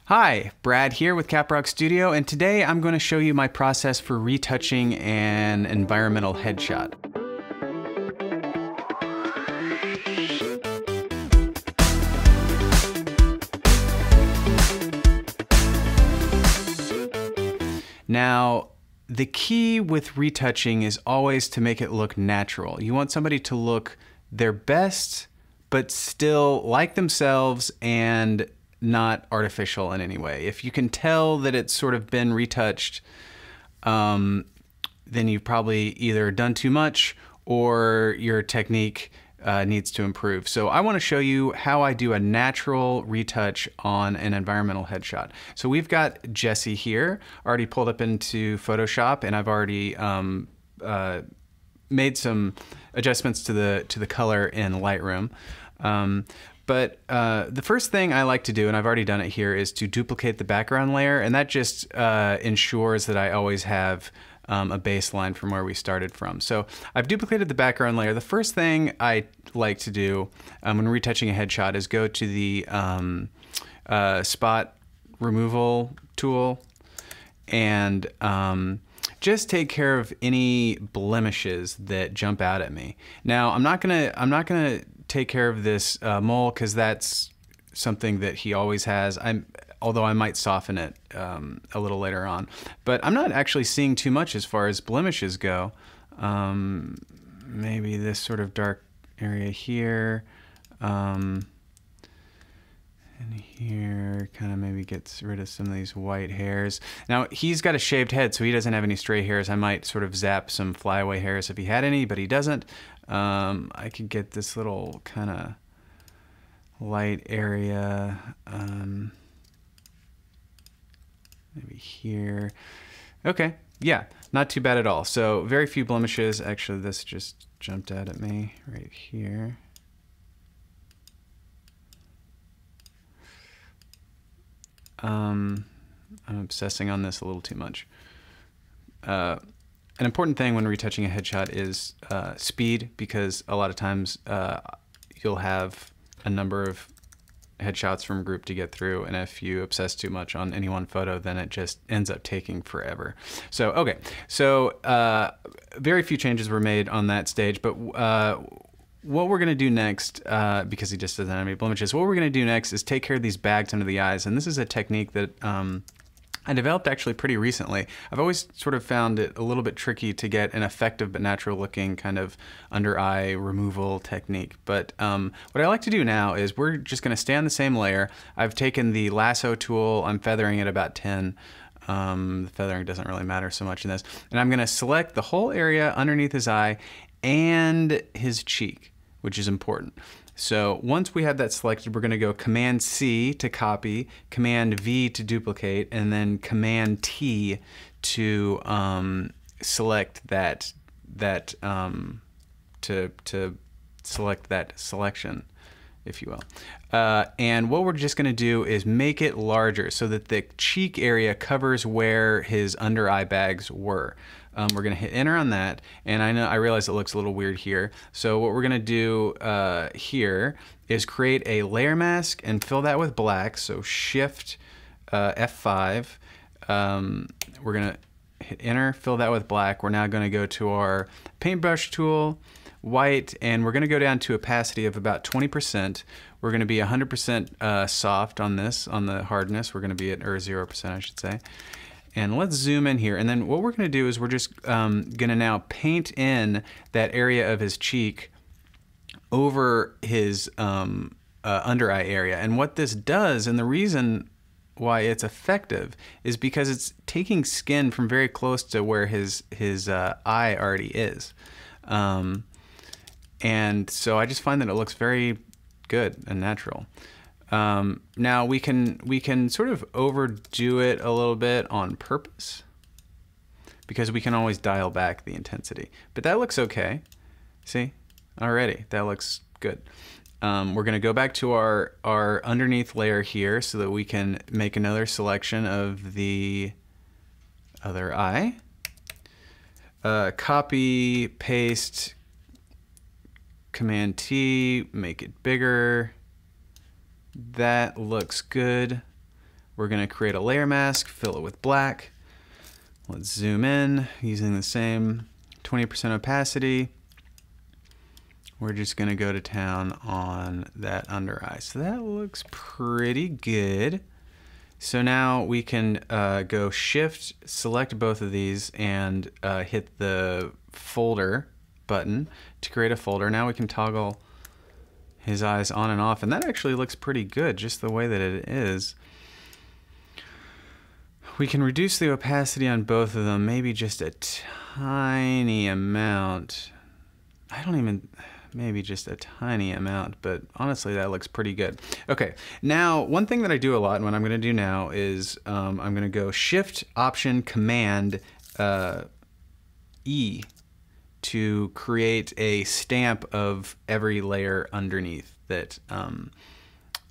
Hi, Brad here with Caprock Studio, and today I'm going to show you my process for retouching an environmental headshot. Now, the key with retouching is always to make it look natural. You want somebody to look their best, but still like themselves and not artificial in any way. If you can tell that it's sort of been retouched, then you've probably either done too much or your technique needs to improve. So I want to show you how I do a natural retouch on an environmental headshot. So we've got Jesse here already pulled up into Photoshop, and I've already made some adjustments to the color in Lightroom. But the first thing I like to do, and I've already done it here, is to duplicate the background layer, and that just ensures that I always have a baseline from where we started from. So I've duplicated the background layer. The first thing I like to do when retouching a headshot is go to the spot removal tool and just take care of any blemishes that jump out at me. Now I'm not gonna take care of this mole because that's something that he always has. Although I might soften it a little later on. But I'm not actually seeing too much as far as blemishes go. Maybe this sort of dark area here. And here kind of maybe gets rid of some of these white hairs. Now he's got a shaved head, so he doesn't have any stray hairs. I might sort of zap some flyaway hairs if he had any, but he doesn't. I could get this little kind of light area, maybe here. Okay, yeah, not too bad at all. So very few blemishes. Actually, this just jumped out at me right here. I'm obsessing on this a little too much. An important thing when retouching a headshot is speed, because a lot of times you'll have a number of headshots from a group to get through, and if you obsess too much on any one photo, then it just ends up taking forever. So, okay, so very few changes were made on that stage, but what we're gonna do next, because he just doesn't have any blemishes, what we're gonna do next is take care of these bags under the eyes, and this is a technique that I developed actually pretty recently. I've always sort of found it a little bit tricky to get an effective but natural looking kind of under eye removal technique. But what I like to do now is we're just gonna stay on the same layer. I've taken the lasso tool, I'm feathering it about 10. The feathering doesn't really matter so much in this. And I'm gonna select the whole area underneath his eye and his cheek, which is important. So once we have that selected, we're going to go Command C to copy, Command V to duplicate, and then Command T to select to select that selection, if you will. And what we're just going to do is make it larger so that the cheek area covers where his under eye bags were. We're going to hit enter on that, and I realize it looks a little weird here. So what we're going to do here is create a layer mask and fill that with black. So Shift F5. We're going to hit enter, fill that with black. We're now going to go to our paintbrush tool, white, and we're going to go down to opacity of about 20%. We're going to be 100% soft on this, on the hardness. We're going to be at, or 0%, I should say. And let's zoom in here. And then what we're going to do is we're just going to now paint in that area of his cheek over his under eye area. And what this does, and the reason why it's effective, is because it's taking skin from very close to where his eye already is. And so I just find that it looks very good and natural. Now we can sort of overdo it a little bit on purpose, because we can always dial back the intensity. But that looks okay. See, already that looks good. We're going to go back to our underneath layer here so that we can make another selection of the other eye. Copy, paste, Command T, make it bigger. That looks good. we're going to create a layer mask, fill it with black. Let's zoom in using the same 20% opacity. We're just going to go to town on that under eye. So that looks pretty good. So now we can go shift, select both of these, and hit the folder button to create a folder. Now we can toggle his eyes on and off, and that actually looks pretty good just the way that it is. We can reduce the opacity on both of them, maybe just a tiny amount. Maybe just a tiny amount, but honestly that looks pretty good. Okay, now one thing that I do a lot, and what I'm going to do now is I'm going to go Shift Option Command E to create a stamp of every layer underneath that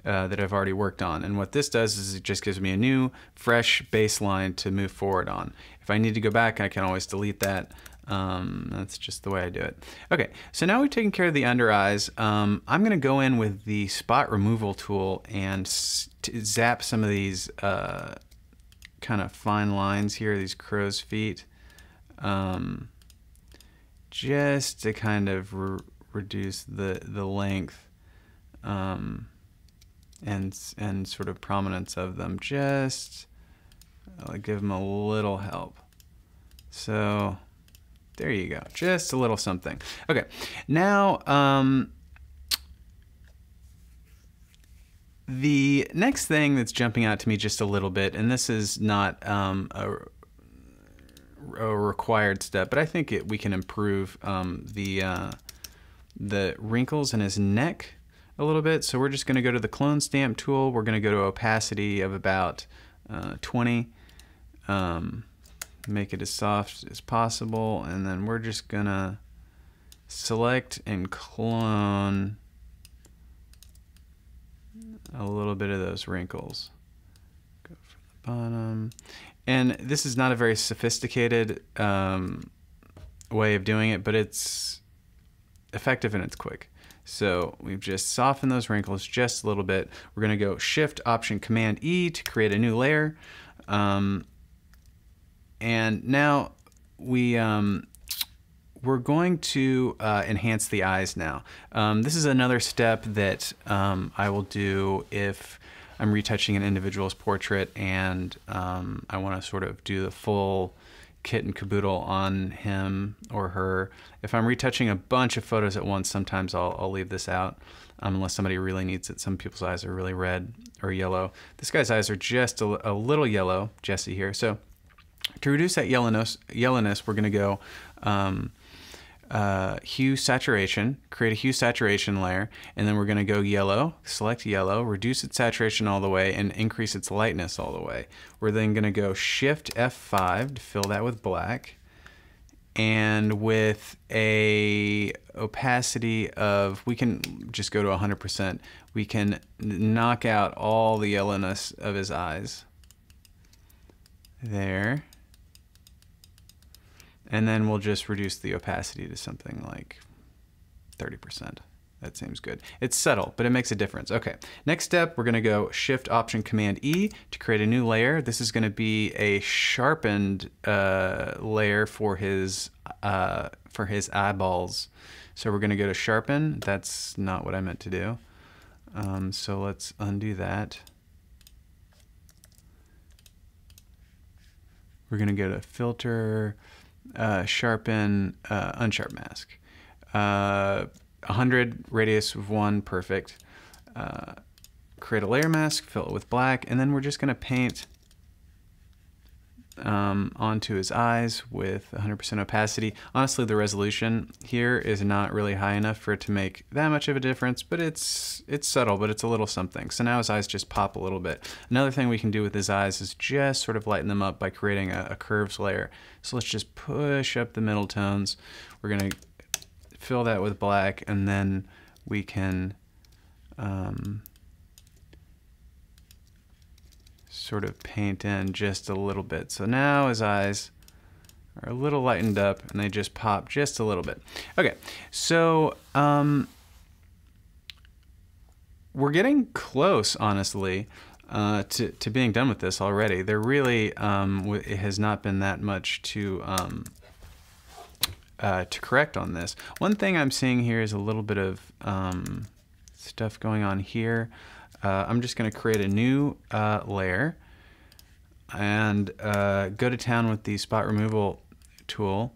that I've already worked on. And what this does is it just gives me a new fresh baseline to move forward on. If I need to go back, I can always delete that. That's just the way I do it. Okay, so now we've taken care of the under eyes. I'm going to go in with the spot removal tool and zap some of these kind of fine lines here, these crow's feet, just to kind of reduce the length and sort of prominence of them. Just give them a little help. So there you go, just a little something. Okay, now the next thing that's jumping out to me just a little bit, and this is not a required step, but I think we can improve the wrinkles in his neck a little bit. So we're just going to go to the clone stamp tool. We're going to go to opacity of about 20. Make it as soft as possible, and then we're just gonna select and clone a little bit of those wrinkles. Go from the bottom. And this is not a very sophisticated way of doing it, but it's effective and it's quick. So we've just softened those wrinkles just a little bit. We're gonna go Shift Option Command E to create a new layer. And now we're going to enhance the eyes now. This is another step that I will do if I'm retouching an individual's portrait and I want to sort of do the full kit and caboodle on him or her. If I'm retouching a bunch of photos at once, sometimes I'll leave this out unless somebody really needs it. Some people's eyes are really red or yellow. This guy's eyes are just a little yellow, Jesse here. So to reduce that yellowness, we're going to go hue saturation, create a hue saturation layer, and then we're going to go yellow, select yellow, reduce its saturation all the way, and increase its lightness all the way. We're then going to go Shift F5 to fill that with black, and with a opacity of, we can just go to 100%, we can knock out all the yellowness of his eyes. There. And then we'll just reduce the opacity to something like 30%. That seems good. It's subtle, but it makes a difference. Okay, next step, we're gonna go Shift Option Command E to create a new layer. This is gonna be a sharpened layer for his eyeballs. So we're gonna go to Sharpen. That's not what I meant to do. So let's undo that. We're gonna go to Filter, Sharpen, Unsharp Mask. 100, radius of 1, perfect. Create a layer mask, fill it with black, and then we're just gonna paint onto his eyes with 100% opacity. Honestly, the resolution here is not really high enough for it to make that much of a difference, but it's subtle, but it's a little something. So now his eyes just pop a little bit. Another thing we can do with his eyes is just sort of lighten them up by creating a curves layer. So let's just push up the middle tones. We're gonna fill that with black, and then we can sort of paint in just a little bit. So now his eyes are a little lightened up and they just pop just a little bit. Okay, so we're getting close, honestly. to being done with this already. There really it has not been that much to correct on this. One thing I'm seeing here is a little bit of stuff going on here. I'm just going to create a new layer and go to town with the spot removal tool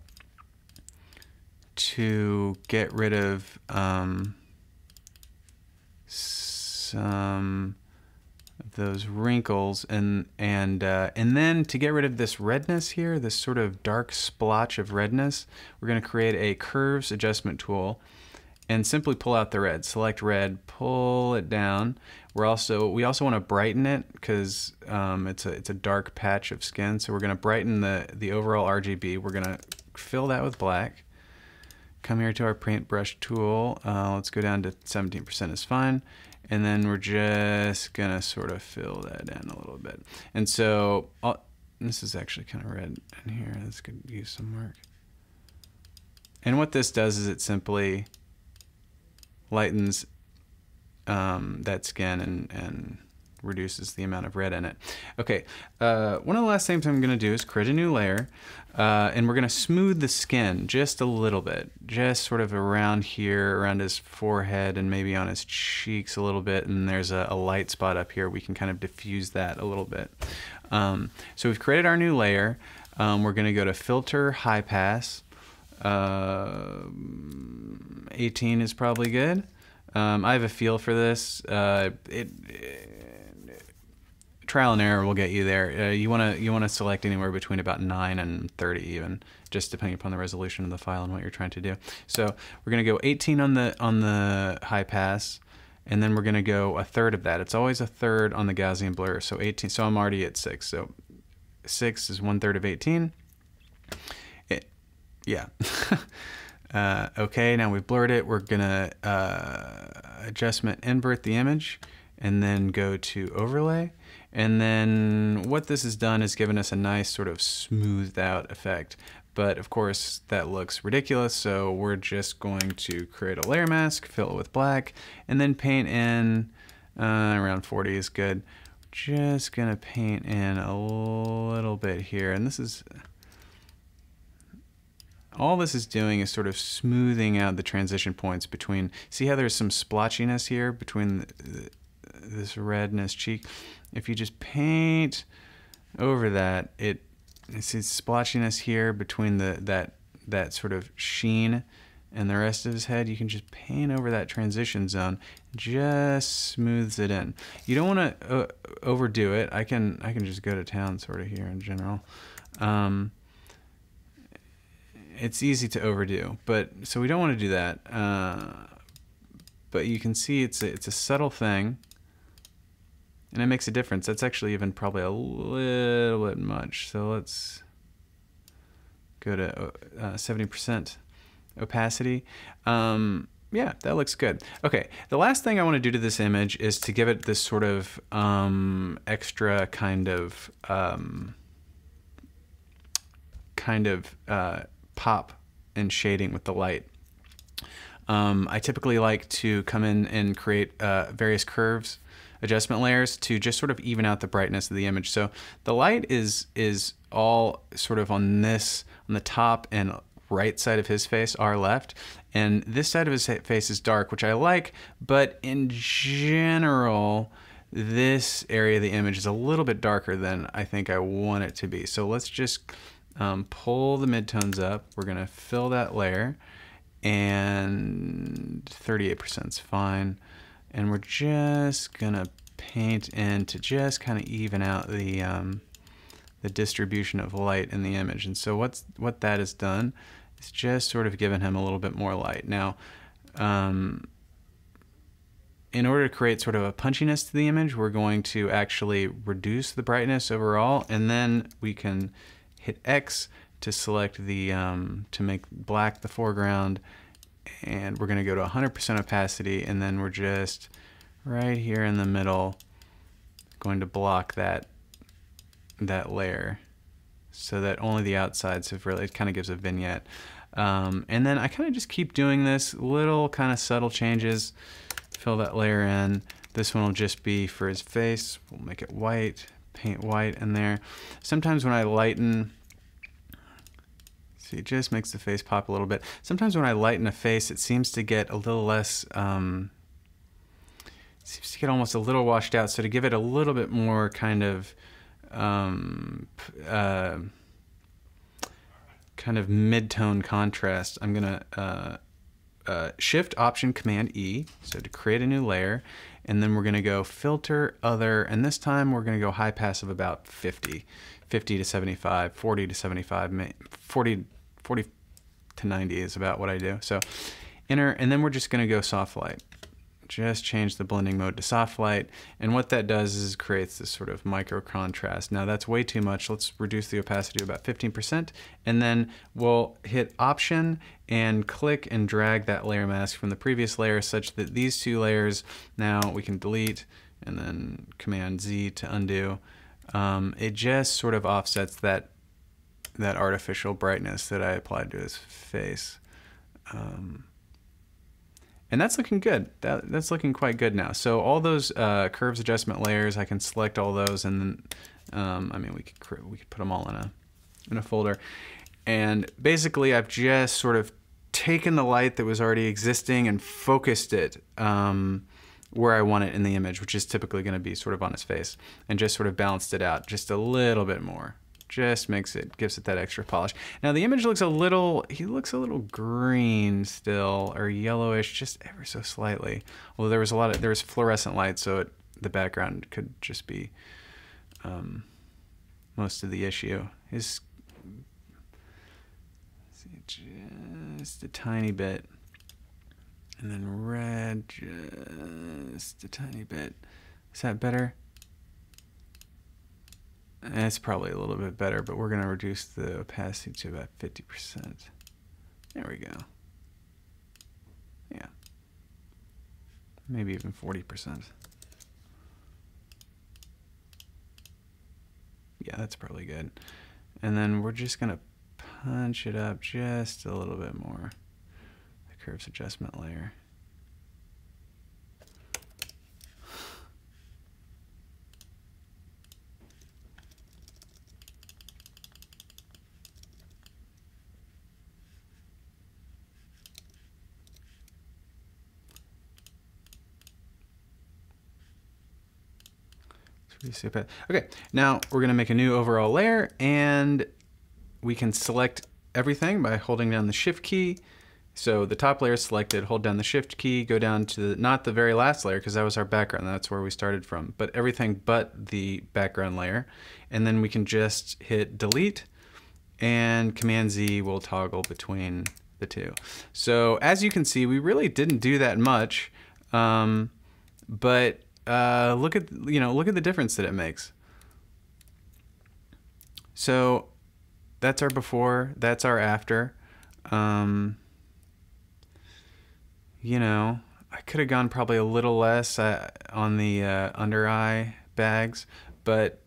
to get rid of some of those wrinkles, and then to get rid of this redness here, this sort of dark splotch of redness, we're going to create a curves adjustment tool and simply pull out the red. Select red, pull it down. We also want to brighten it because it's a dark patch of skin, so we're going to brighten the overall RGB. We're going to fill that with black. Come here to our paintbrush tool. Let's go down to 17% is fine. And then we're just gonna sort of fill that in a little bit. And so this is actually kind of red in here. This could use some work. And what this does is it simply lightens that skin and reduces the amount of red in it. Okay, one of the last things I'm gonna do is create a new layer, and we're gonna smooth the skin just a little bit, just sort of around here, around his forehead, and maybe on his cheeks a little bit, and there's a light spot up here. We can kind of diffuse that a little bit. So we've created our new layer. We're gonna go to Filter, High Pass. 18 is probably good. I have a feel for this. Trial and error will get you there. You want to select anywhere between about 9 and 30 even, just depending upon the resolution of the file and what you're trying to do. So we're going to go 18 on the high pass, and then we're going to go a third of that. It's always a third on the Gaussian blur. So 18. So I'm already at 6. So 6 is 1/3 of 18. Yeah. Okay, now we've blurred it. We're gonna adjustment invert the image, and then go to overlay. And then what this has done is given us a nice sort of smoothed out effect. But of course that looks ridiculous, so we're just going to create a layer mask, fill it with black, and then paint in around 40 is good. Just gonna paint in a little bit here, and this is all this is doing is sort of smoothing out the transition points between. See how there's some splotchiness here between this red and his cheek? If you just paint over that, see splotchiness here between that sort of sheen and the rest of his head. You can just paint over that transition zone, just smooths it in. You don't want to overdo it. I can just go to town sort of here in general. It's easy to overdo, so we don't want to do that. But you can see it's a subtle thing, and it makes a difference. That's actually even probably a little bit much. So let's go to 70% opacity. Yeah, that looks good. Okay, the last thing I want to do to this image is to give it this sort of extra kind of pop and shading with the light. I typically like to come in and create various curves, adjustment layers to just sort of even out the brightness of the image. So the light is all sort of on the top and right side of his face, our left, and this side of his face is dark, which I like, but in general, this area of the image is a little bit darker than I think I want it to be. So let's just pull the midtones up. We're gonna fill that layer, and 38% is fine. And we're just gonna paint in to just kind of even out the distribution of light in the image. And so what that has done is just sort of given him a little bit more light. Now, in order to create sort of a punchiness to the image, we're going to actually reduce the brightness overall, and then we can hit X to select the to make black the foreground, and we're going to go to 100% opacity, and then we're just right here in the middle going to block that layer so that only the outsides have really, it kind of gives a vignette. And then I kind of just keep doing this little kind of subtle changes, fill that layer in, This one will just be for his face. We'll make it white, paint white in there. Sometimes when I lighten, see, it just makes the face pop a little bit. Sometimes when I lighten a face, it seems to get a little less, seems to get almost a little washed out. So to give it a little bit more kind of mid-tone contrast, I'm gonna Shift Option Command E, so to create a new layer, and then we're gonna go Filter, Other, and this time we're gonna go high pass of about 50 to 75, 40 to 75, 40 to 90 is about what I do. So enter, and then we're just gonna go soft light. Just change the blending mode to soft light, and what that does is creates this sort of micro contrast. Now that's way too much. Let's reduce the opacity to about 15%, and then we'll hit Option and click and drag that layer mask from the previous layer such that these two layers, now we can delete and then Command Z to undo. It just sort of offsets that artificial brightness that I applied to his face. And that's looking good. That's looking quite good now. So all those curves adjustment layers, I can select all those, and then I mean we could put them all in a folder. And basically, I've just sort of taken the light that was already existing and focused it where I want it in the image, which is typically going to be sort of on his face, and just sort of balanced it out just a little bit more. Just gives it that extra polish. Now the image looks he looks a little green still, or yellowish, just ever so slightly. Although there was fluorescent light, so the background could just be most of the issue. Just a tiny bit, and then red, just a tiny bit. Is that better? It's probably a little bit better, but we're going to reduce the opacity to about 50%. There we go. Yeah. Maybe even 40%. Yeah, that's probably good. And then we're just going to punch it up just a little bit more. The curves adjustment layer. Okay, now we're going to make a new overall layer, and we can select everything by holding down the Shift key. So the top layer is selected, hold down the Shift key, go down to not the very last layer because that was our background, that's where we started from, but everything but the background layer. And then we can just hit Delete, and Command Z will toggle between the two. So as you can see, we really didn't do that much, but look at the difference that it makes. So that's our before, that's our after. You know, I could have gone probably a little less on the under eye bags, but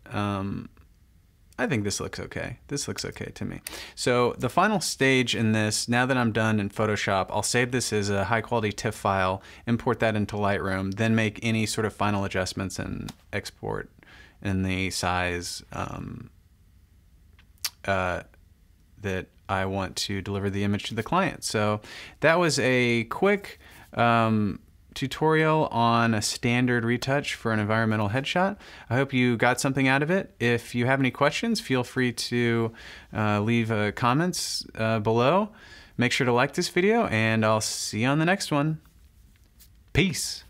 I think this looks okay. This looks okay to me. So the final stage in this, now that I'm done in Photoshop, I'll save this as a high quality TIFF file, import that into Lightroom, then make any sort of final adjustments and export in the size that I want to deliver the image to the client. So that was a quick tutorial on a standard retouch for an environmental headshot. I hope you got something out of it. If you have any questions, feel free to leave comments below. Make sure to like this video, and I'll see you on the next one. Peace.